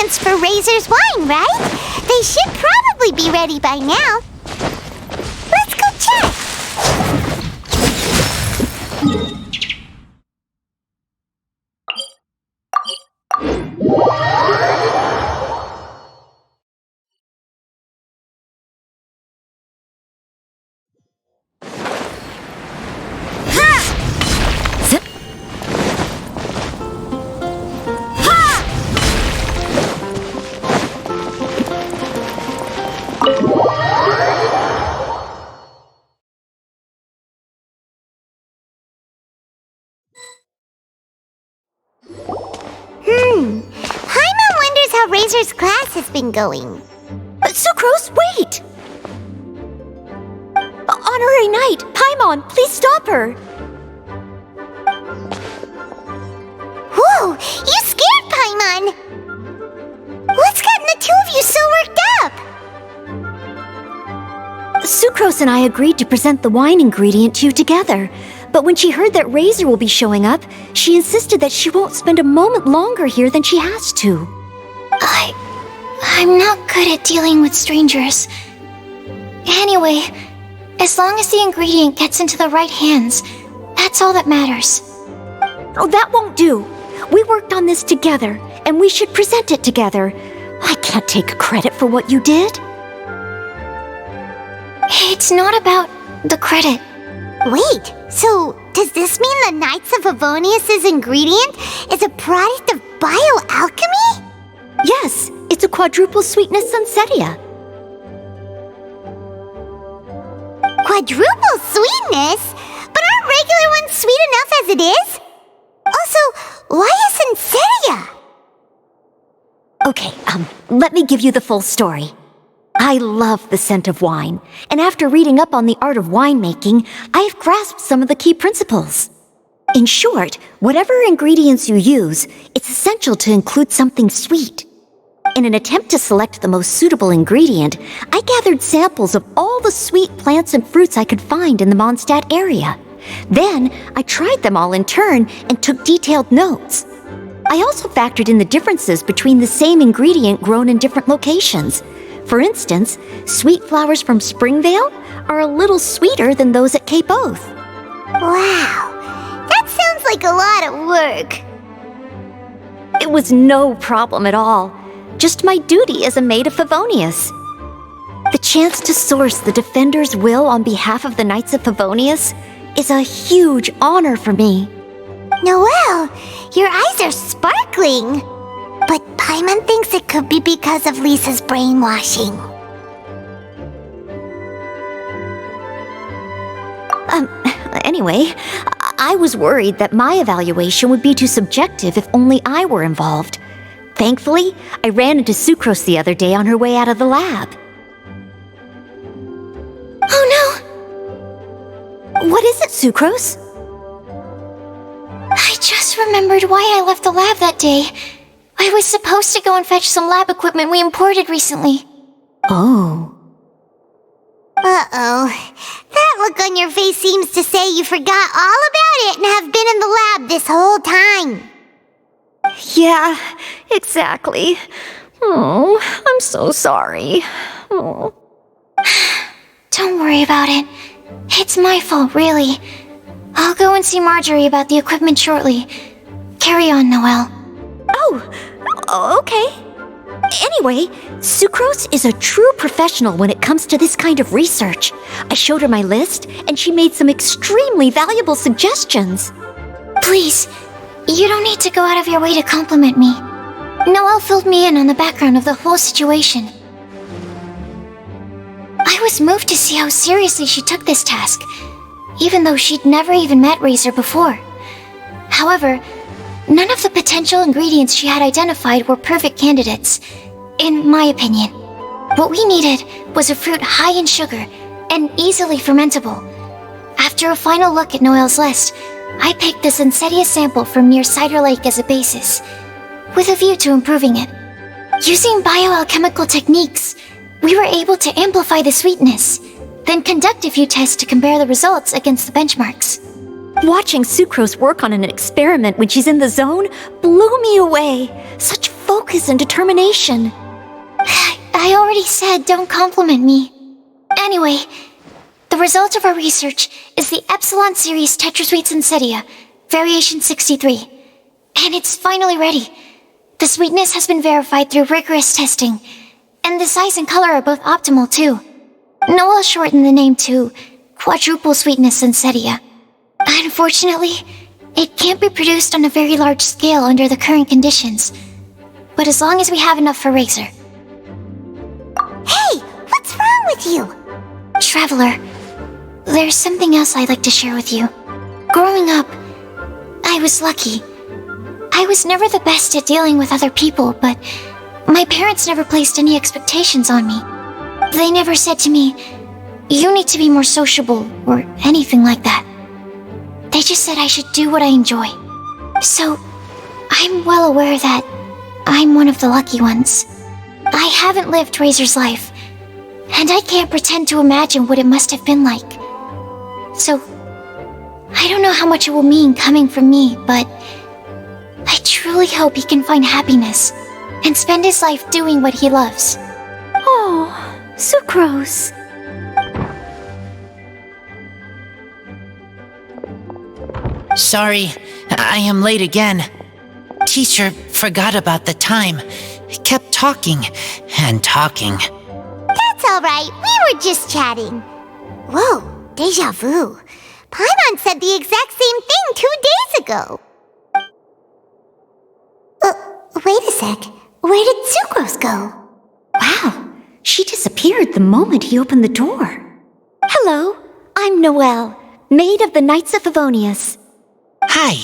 ingredients for Razor's wine, right? They should probably be ready by now. Let's go check. Paimon wonders how Razor's class has been going. Sucrose, wait! Honorary Knight, Paimon, please stop her! Whoa, you scared Paimon! What's gotten the two of you so worked up? Sucrose and I agreed to present the wine ingredient to you together. But when she heard that Razor will be showing up, she insisted that she won't spend a moment longer here than she has to. I'm not good at dealing with strangers. Anyway, as long as the ingredient gets into the right hands, that's all that matters. Oh, that won't do. We worked on this together, and we should present it together. I can't take credit for what you did. It's not about the credit. Wait, so does this mean the Knights of Favonius' ingredient is a product of bioalchemy? Yes, it's a quadruple sweetness sunsetia. Quadruple sweetness? But aren't regular ones sweet enough as it is? Also, why a sunsetia? Okay, let me give you the full story. I love the scent of wine, and after reading up on the art of winemaking, I have grasped some of the key principles. In short, whatever ingredients you use, it's essential to include something sweet. In an attempt to select the most suitable ingredient, I gathered samples of all the sweet plants and fruits I could find in the Mondstadt area. Then, I tried them all in turn and took detailed notes. I also factored in the differences between the same ingredient grown in different locations. For instance, sweet flowers from Springvale are a little sweeter than those at Cape Oath. Wow, that sounds like a lot of work. It was no problem at all. Just my duty as a maid of Favonius. The chance to source the Defender's will on behalf of the Knights of Favonius is a huge honor for me. Noelle, your eyes are sparkling. But Paimon thinks it could be because of Lisa's brainwashing. Anyway, I was worried that my evaluation would be too subjective if only I were involved. Thankfully, I ran into Sucrose the other day on her way out of the lab. Oh no! What is it, Sucrose? I just remembered why I left the lab that day. I was supposed to go and fetch some lab equipment we imported recently. Oh. Uh-oh. That look on your face seems to say you forgot all about it and have been in the lab this whole time. Yeah, exactly. Oh, I'm so sorry. Oh. Don't worry about it. It's my fault, really. I'll go and see Marjorie about the equipment shortly. Carry on, Noelle. Oh, okay. Anyway, Sucrose is a true professional when it comes to this kind of research. I showed her my list, and she made some extremely valuable suggestions. Please, you don't need to go out of your way to compliment me. Noelle filled me in on the background of the whole situation. I was moved to see how seriously she took this task, even though she'd never even met Razor before. However, none of the potential ingredients she had identified were perfect candidates, in my opinion. What we needed was a fruit high in sugar and easily fermentable. After a final look at Noelle's list, I picked the Sunsetia sample from near Cider Lake as a basis, with a view to improving it. Using bioalchemical techniques, we were able to amplify the sweetness, then conduct a few tests to compare the results against the benchmarks. Watching Sucrose work on an experiment when she's in the zone blew me away. Such focus and determination. I already said don't compliment me. Anyway, the result of our research is the Epsilon Series Tetrasweet Sensetia, Variation 63. And it's finally ready. The sweetness has been verified through rigorous testing, and the size and color are both optimal too. Noel shortened the name to Quadruple Sweetness Sensetia. Unfortunately, it can't be produced on a very large scale under the current conditions. But as long as we have enough for Razor. Hey, what's wrong with you? Traveler, there's something else I'd like to share with you. Growing up, I was lucky. I was never the best at dealing with other people, but my parents never placed any expectations on me. They never said to me, "You need to be more sociable," or anything like that. They just said I should do what I enjoy. So, I'm well aware that I'm one of the lucky ones. I haven't lived Razor's life, and I can't pretend to imagine what it must have been like. So, I don't know how much it will mean coming from me, but I truly hope he can find happiness and spend his life doing what he loves. Oh, Sucrose. Sorry, I am late again. Teacher forgot about the time. Kept talking and talking. That's all right. We were just chatting. Whoa, deja vu. Paimon said the exact same thing 2 days ago. Wait a sec. Where did Sucrose go? Wow, she disappeared the moment he opened the door. Hello, I'm Noelle, maid of the Knights of Favonius. Hi.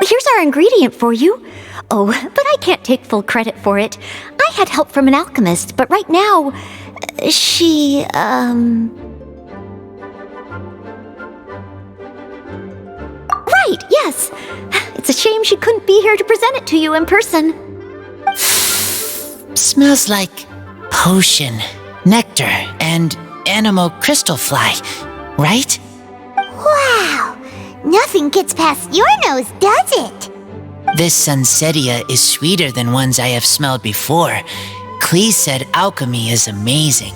Here's our ingredient for you. Oh, but I can't take full credit for it. I had help from an alchemist, but right now, she, Right, yes. It's a shame she couldn't be here to present it to you in person. Smells like potion, nectar, and animal crystal fly, right? Wow! Nothing gets past your nose, does it? This Sensetia is sweeter than ones I have smelled before. Clee said alchemy is amazing.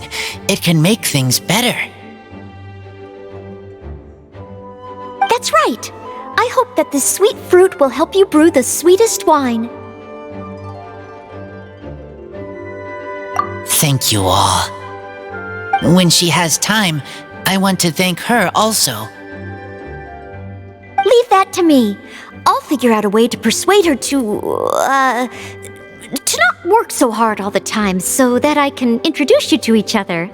It can make things better. That's right. I hope that this sweet fruit will help you brew the sweetest wine. Thank you all. When she has time, I want to thank her also. Leave that to me. I'll figure out a way to persuade her to not work so hard all the time so that I can introduce you to each other.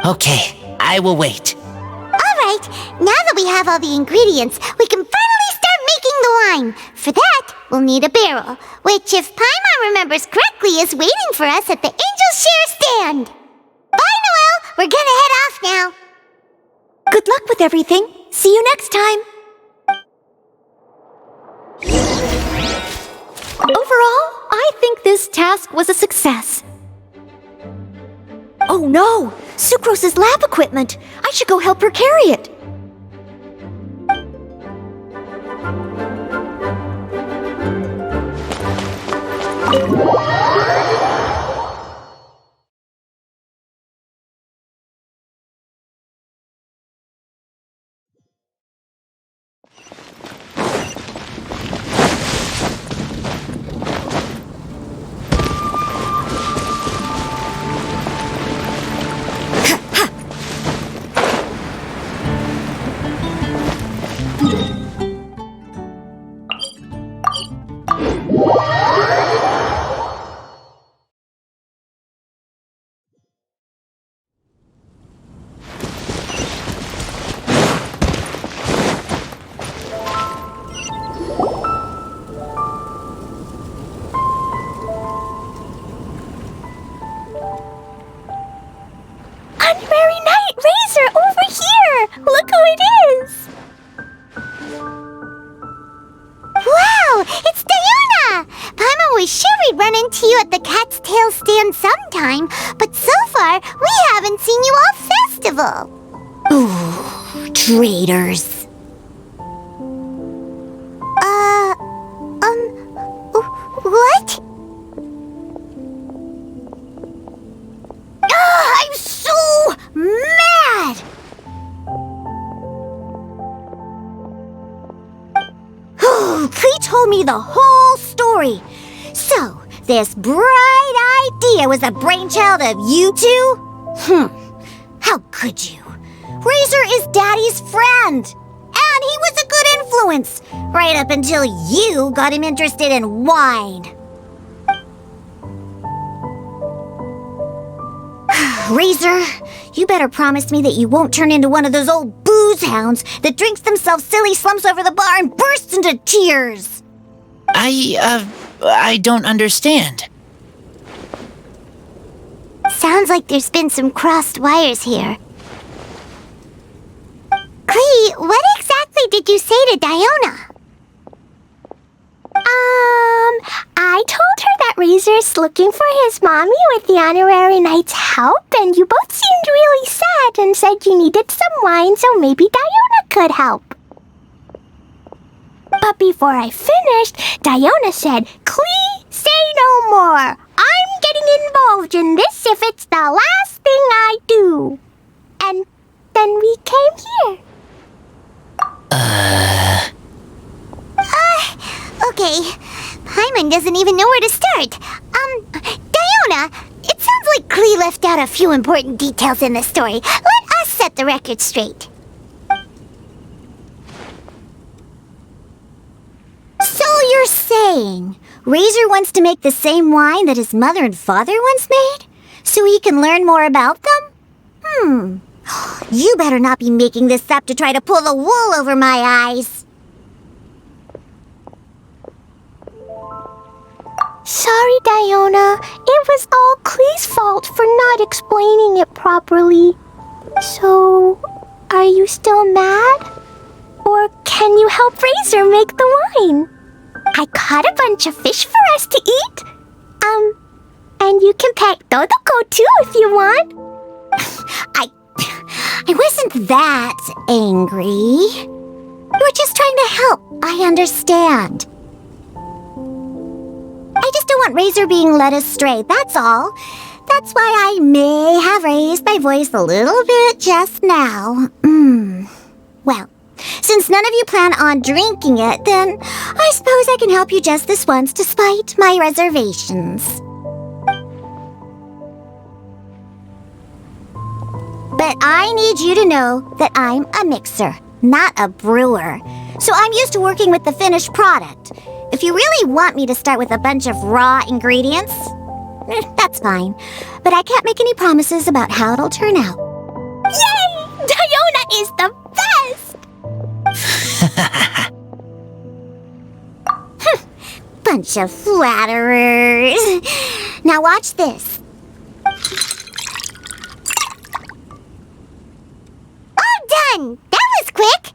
Okay, I will wait. All right, now that we have all the ingredients, we can finally start making the wine. For that, we'll need a barrel, which, if Paimon remembers correctly, is waiting for us at the Angel's Share stand. Bye, Noelle. We're gonna head off now. Good luck with everything. See you next time. Overall, I think this task was a success. Oh no! Sucrose's lab equipment! I should go help her carry it! Look who it is! Wow, it's Diana! Paimon was sure we'd run into you at the Cat's Tail stand sometime, but so far, we haven't seen you all festival. Ooh, Traitors. What? I'm so mad! Klee told me the whole story. So, this bright idea was the brainchild of you two? How could you? Razor is Daddy's friend. And he was a good influence, right up until you got him interested in wine. Razor, you better promise me that you won't turn into one of those old booze hounds that drinks themselves silly, slumps over the bar, and bursts into tears. I don't understand. Sounds like there's been some crossed wires here. Klee, what exactly did you say to Diona? I told her that Razor's looking for his mommy with the honorary knight's help, and you both seemed really sad and said you needed some wine, so maybe Diona could help. But before I finished, Diona said, "Klee, say no more. I'm getting involved in this if it's the last thing I do." And then we came here. Okay. Paimon doesn't even know where to start. Diona, it sounds like Klee left out a few important details in the story. Let us set the record straight. So you're saying Razor wants to make the same wine that his mother and father once made? So he can learn more about them? You better not be making this up to try to pull the wool over my eyes. Sorry, Diona. It was all Klee's fault for not explaining it properly. So, are you still mad? Or can you help Razor make the wine? I caught a bunch of fish for us to eat. And you can pet Dodoko too if you want. I wasn't that angry. We're just trying to help. I understand. I just don't want Razor being led astray, that's all. That's why I may have raised my voice a little bit just now. Well, since none of you plan on drinking it, then I suppose I can help you just this once despite my reservations. But I need you to know that I'm a mixer, not a brewer. So I'm used to working with the finished product. If you really want me to start with a bunch of raw ingredients, that's fine. But I can't make any promises about how it'll turn out. Yay! Diona is the best! Bunch of flatterers. Now watch this. All done! That was quick!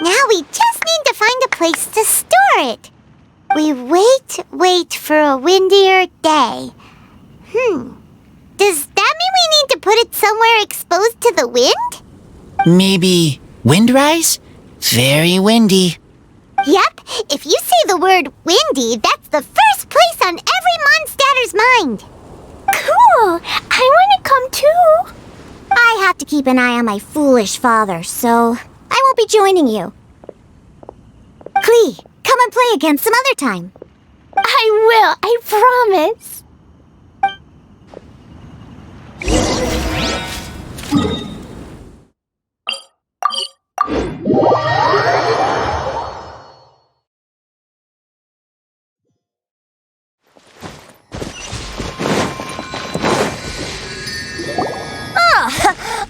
Now we just need to find a place to store it. We wait for a windier day. Does that mean we need to put it somewhere exposed to the wind? Maybe windrise? Very windy. Yep, if you say the word windy, that's the first place on every monstatter's mind. Cool! I want to come too. I have to keep an eye on my foolish father, so I won't be joining you. Klee, come and play again some other time. I will, I promise.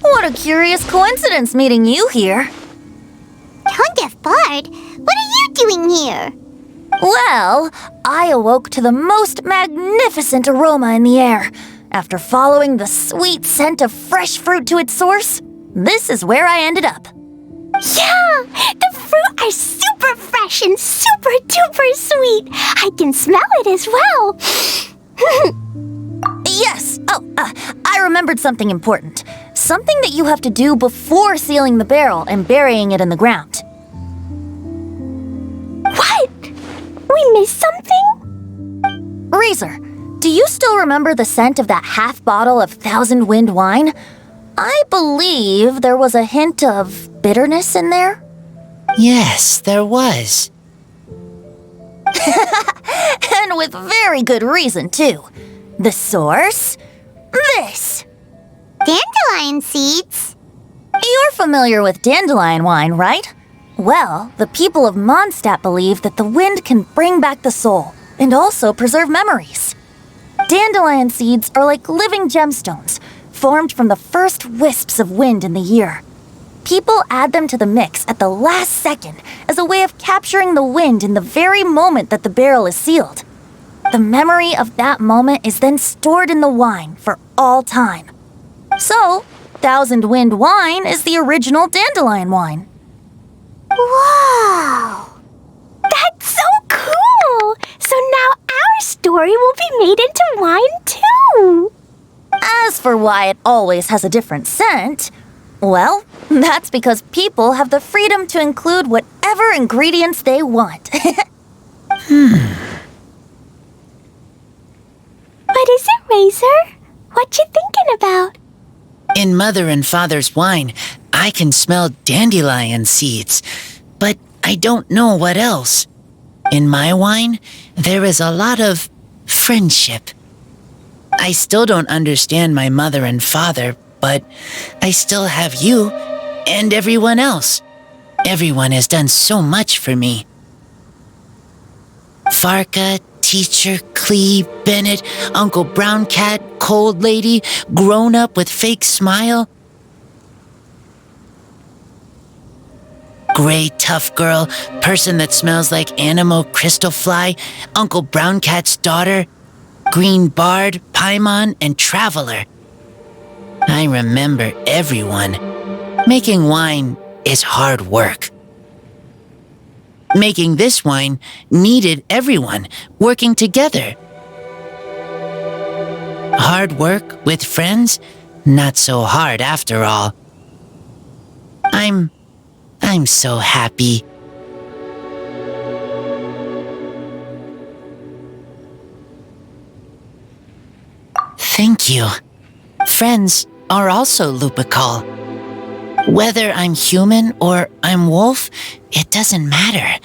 What a curious coincidence meeting you here. Don't get bored. What are you doing here? Well, I awoke to the most magnificent aroma in the air. After following the sweet scent of fresh fruit to its source, this is where I ended up. Yeah! The fruit are super fresh and super duper sweet. I can smell it as well. Yes. I remembered something important. something that you have to do before sealing the barrel and burying it in the ground. What? We missed something? Razor, do you still remember the scent of that half bottle of Thousand Wind wine? I believe there was a hint of bitterness in there. Yes, there was. And with very good reason, too. The source? This. Dandelion seeds? You're familiar with dandelion wine, right? Well, the people of Mondstadt believe that the wind can bring back the soul and also preserve memories. Dandelion seeds are like living gemstones, formed from the first wisps of wind in the year. People add them to the mix at the last second as a way of capturing the wind in the very moment that the barrel is sealed. The memory of that moment is then stored in the wine for all time. So, Thousand Wind wine is the original dandelion wine. Wow! That's so cool! So now our story will be made into wine too! As for why it always has a different scent, well, that's because people have the freedom to include whatever ingredients they want. What is it, Razor? What you thinking about? In Mother and Father's wine, I can smell dandelion seeds, but I don't know what else. In my wine, there is a lot of friendship. I still don't understand my mother and father, but I still have you and everyone else. Everyone has done so much for me. Farka, Teacher, Clee, Bennett, Uncle Brown Cat, Cold Lady, Grown Up with Fake Smile. Gray Tough Girl, Person that Smells like Animo Crystal Fly, Uncle Brown Cat's Daughter, Green Bard, Paimon, and Traveler. I remember everyone. Making wine is hard work. Making this wine needed everyone working together. Hard work with friends? Not so hard after all. I'm so happy. Thank you. Friends are also Lupical. Whether I'm human or I'm wolf, it doesn't matter.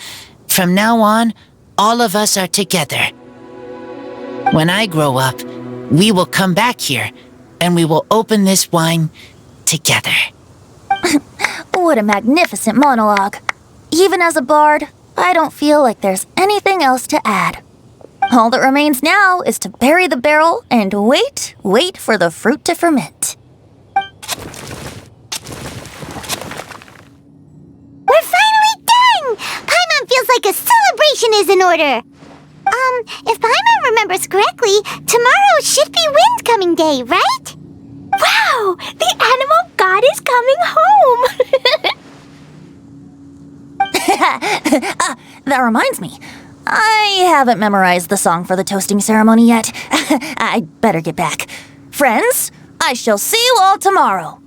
From now on, all of us are together. When I grow up, we will come back here and we will open this wine together. What a magnificent monologue. Even as a bard, I don't feel like there's anything else to add. All that remains now is to bury the barrel and wait for the fruit to ferment. We're finally done! Paimon feels like a celebration is in order. If Paimon remembers correctly, tomorrow should be Wind-coming day, right? Wow! The animal god is coming home! That reminds me. I haven't memorized the song for the toasting ceremony yet. I'd better get back. Friends, I shall see you all tomorrow.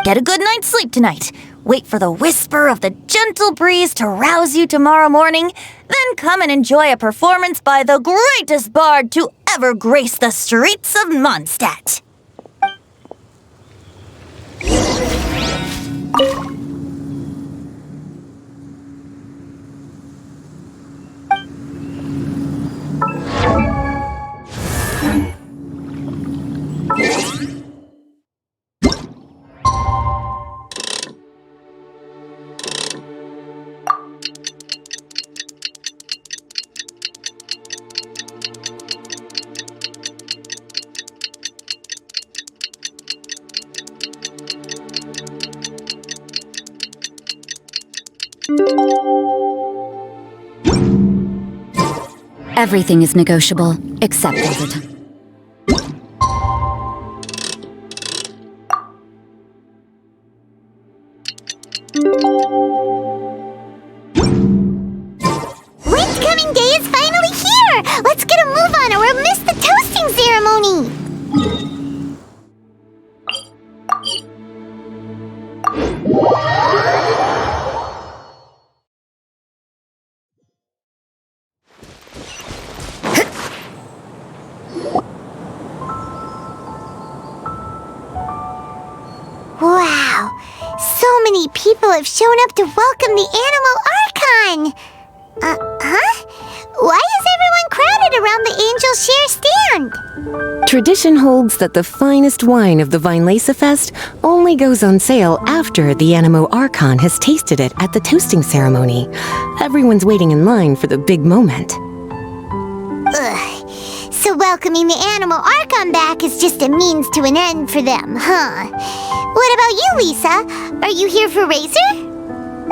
Get a good night's sleep tonight. Wait for the whisper of the gentle breeze to rouse you tomorrow morning. Then come and enjoy a performance by the greatest bard to ever grace the streets of Mondstadt. Everything is negotiable, except Wizard. Wind-coming day is finally here! Let's get a move on or we'll miss the toasting ceremony! many people have shown up to welcome the Animal Archon. Huh? Why is everyone crowded around the Angel Share stand? Tradition holds that the finest wine of the Weinlesefest only goes on sale after the Animo Archon has tasted it at the toasting ceremony. Everyone's waiting in line for the big moment. Ugh. So welcoming the Animal Archon back is just a means to an end for them, huh? What about you, Lisa? Are you here for Razor?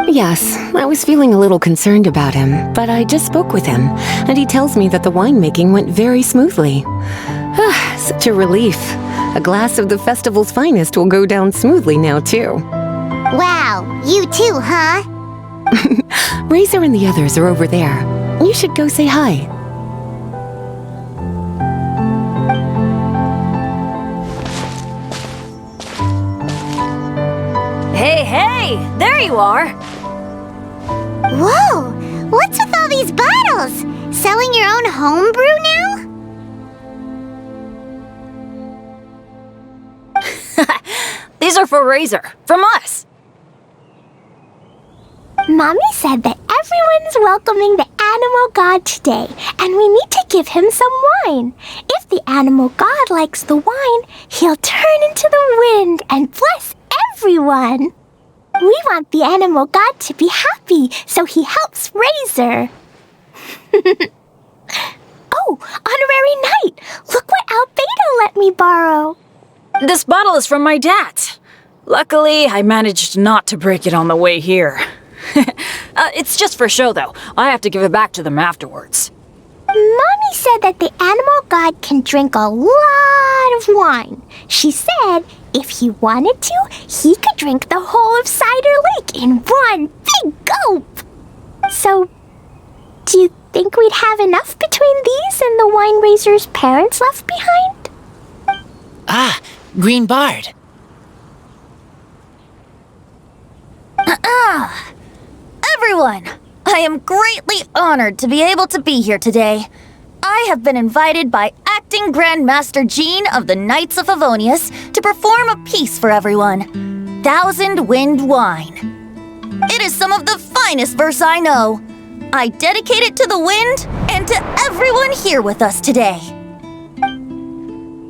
Yes, I was feeling a little concerned about him, but I just spoke with him, and he tells me that the winemaking went very smoothly. Such a relief. A glass of the festival's finest will go down smoothly now, too. Wow, you too, huh? Razor and the others are over there. You should go say hi. Hey, there you are. Whoa, what's with all these bottles? Selling your own homebrew now? These are for Razor, from us. Mommy said that everyone's welcoming the Animal God today, and we need to give him some wine. If the Animal God likes the wine, he'll turn into the wind and bless everyone. We want the Animal God to be happy, so he helps Razor. Oh, Honorary Knight! Look what Albedo let me borrow. This bottle is from my dad. Luckily, I managed not to break it on the way here. It's just for show, though. I have to give it back to them afterwards. Mommy said that the Animal God can drink a lot of wine. She said if he wanted to, he could drink the whole of Cider Lake in one big gulp. So, do you think we'd have enough between these and the wine raiser's parents left behind? Ah, Green Bard. Everyone, I am greatly honored to be able to be here today. I have been invited by Acting Grand Master Jean of the Knights of Favonius to perform a piece for everyone. Thousand Wind Wine. It is some of the finest verse I know. I dedicate it to the wind and to everyone here with us today.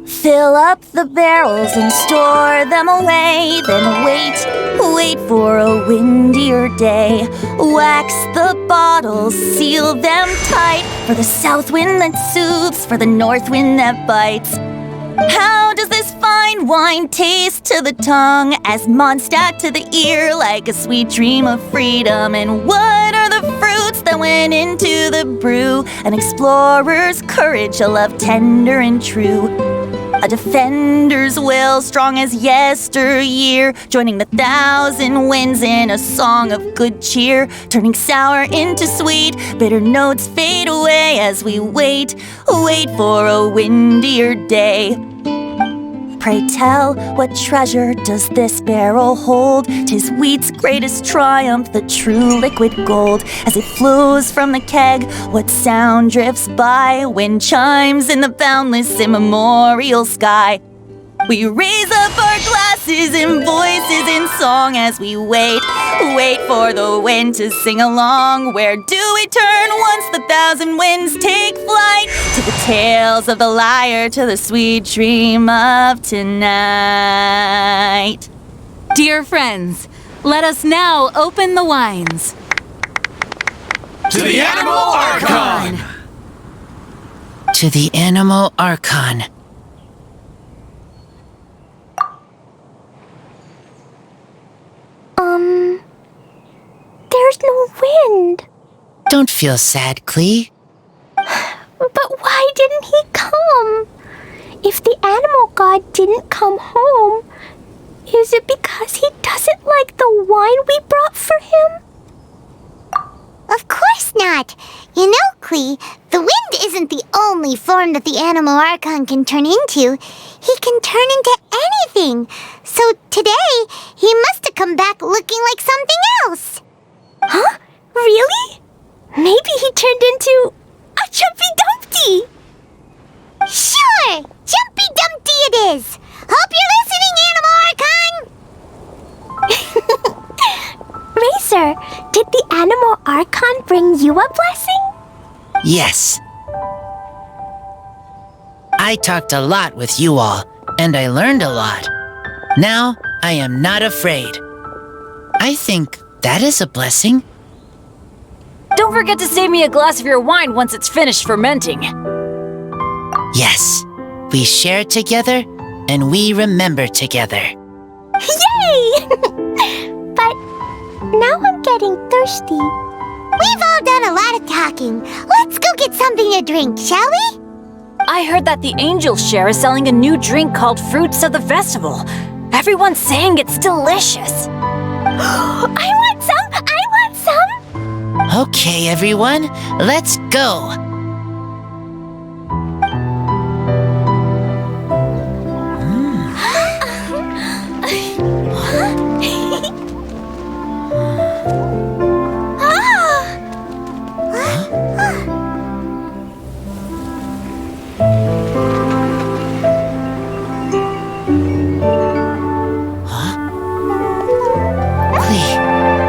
Fill up the barrels and store them away, then wait for a windier day. Wax the bottles, seal them tight, for the south wind that soothes, for the north wind that bites. How does this fine wine taste to the tongue, as Mondstadt to the ear, like a sweet dream of freedom? And what are the fruits that went into the brew? An explorer's courage, a love tender and true. A defender's will, strong as yesteryear, joining the thousand winds in a song of good cheer, turning sour into sweet, bitter notes fade away as we wait for a windier day. Pray tell, what treasure does this barrel hold? 'Tis wheat's greatest triumph, the true liquid gold. As it flows from the keg, what sound drifts by? Wind chimes in the boundless immemorial sky. We raise up our glasses and voices in song as we wait for the wind to sing along. Where do we turn once the thousand winds take flight? To the tales of the lyre, to the sweet dream of tonight. Dear friends, let us now open the wines. To the Animal Archon! To the Animal Archon. There's no wind. Don't feel sad, Clee. But why didn't he come? If the Animal God didn't come home, is it because he doesn't like the wine we brought for him? Of course not. You know, Clee, the wind isn't the only form that the Animal Archon can turn into. He can turn into anything. So today, he must have come back looking like something else. Huh? Really? Maybe he turned into a Jumpy Dumpty. Sure! Jumpy Dumpty it is! Hope you're listening, Animal Archon! Razor, did the Animal Archon bring you a blessing? Yes. I talked a lot with you all, and I learned a lot. Now, I am not afraid. I think that is a blessing. Don't forget to save me a glass of your wine once it's finished fermenting. Yes, we share together, and we remember together. Yay! But now I'm getting thirsty. We've all done a lot of talking. Let's go get something to drink, shall we? I heard that the Angel Share is selling a new drink called Fruits of the Festival. Everyone's saying it's delicious. I want some! I want some! Okay, everyone, let's go.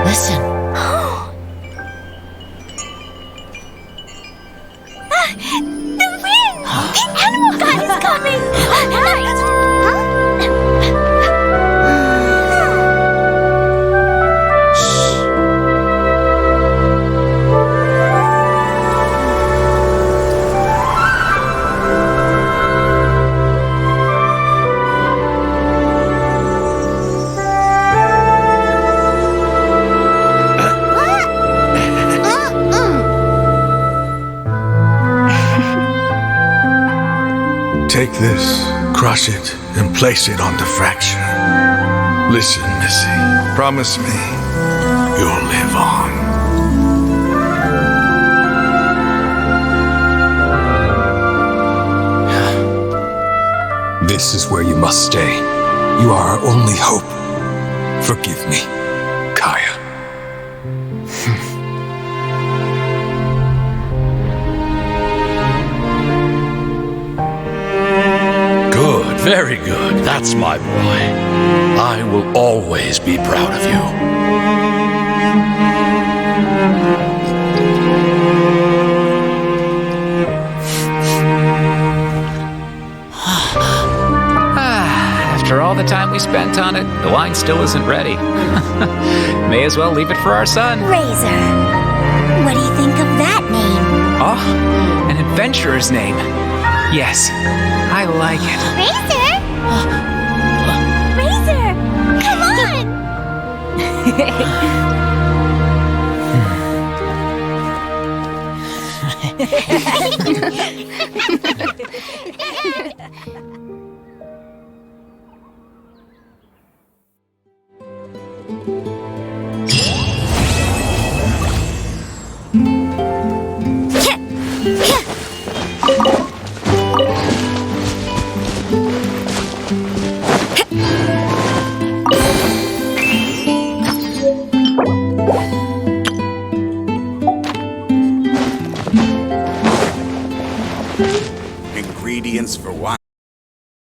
Listen. The wind! The Animal God is coming! Take this, crush it, and place it on the fracture. Listen, Missy, promise me you'll live on. This is where you must stay. You are our only hope. Forgive me, Kaya. Good, very good. That's my boy. I will always be proud of you. After all the time we spent on it, the wine still isn't ready. May as well leave it for our son. Razor. What do you think of that name? Oh, an adventurer's name. Yes, I like it. Razor? Razor! Come on!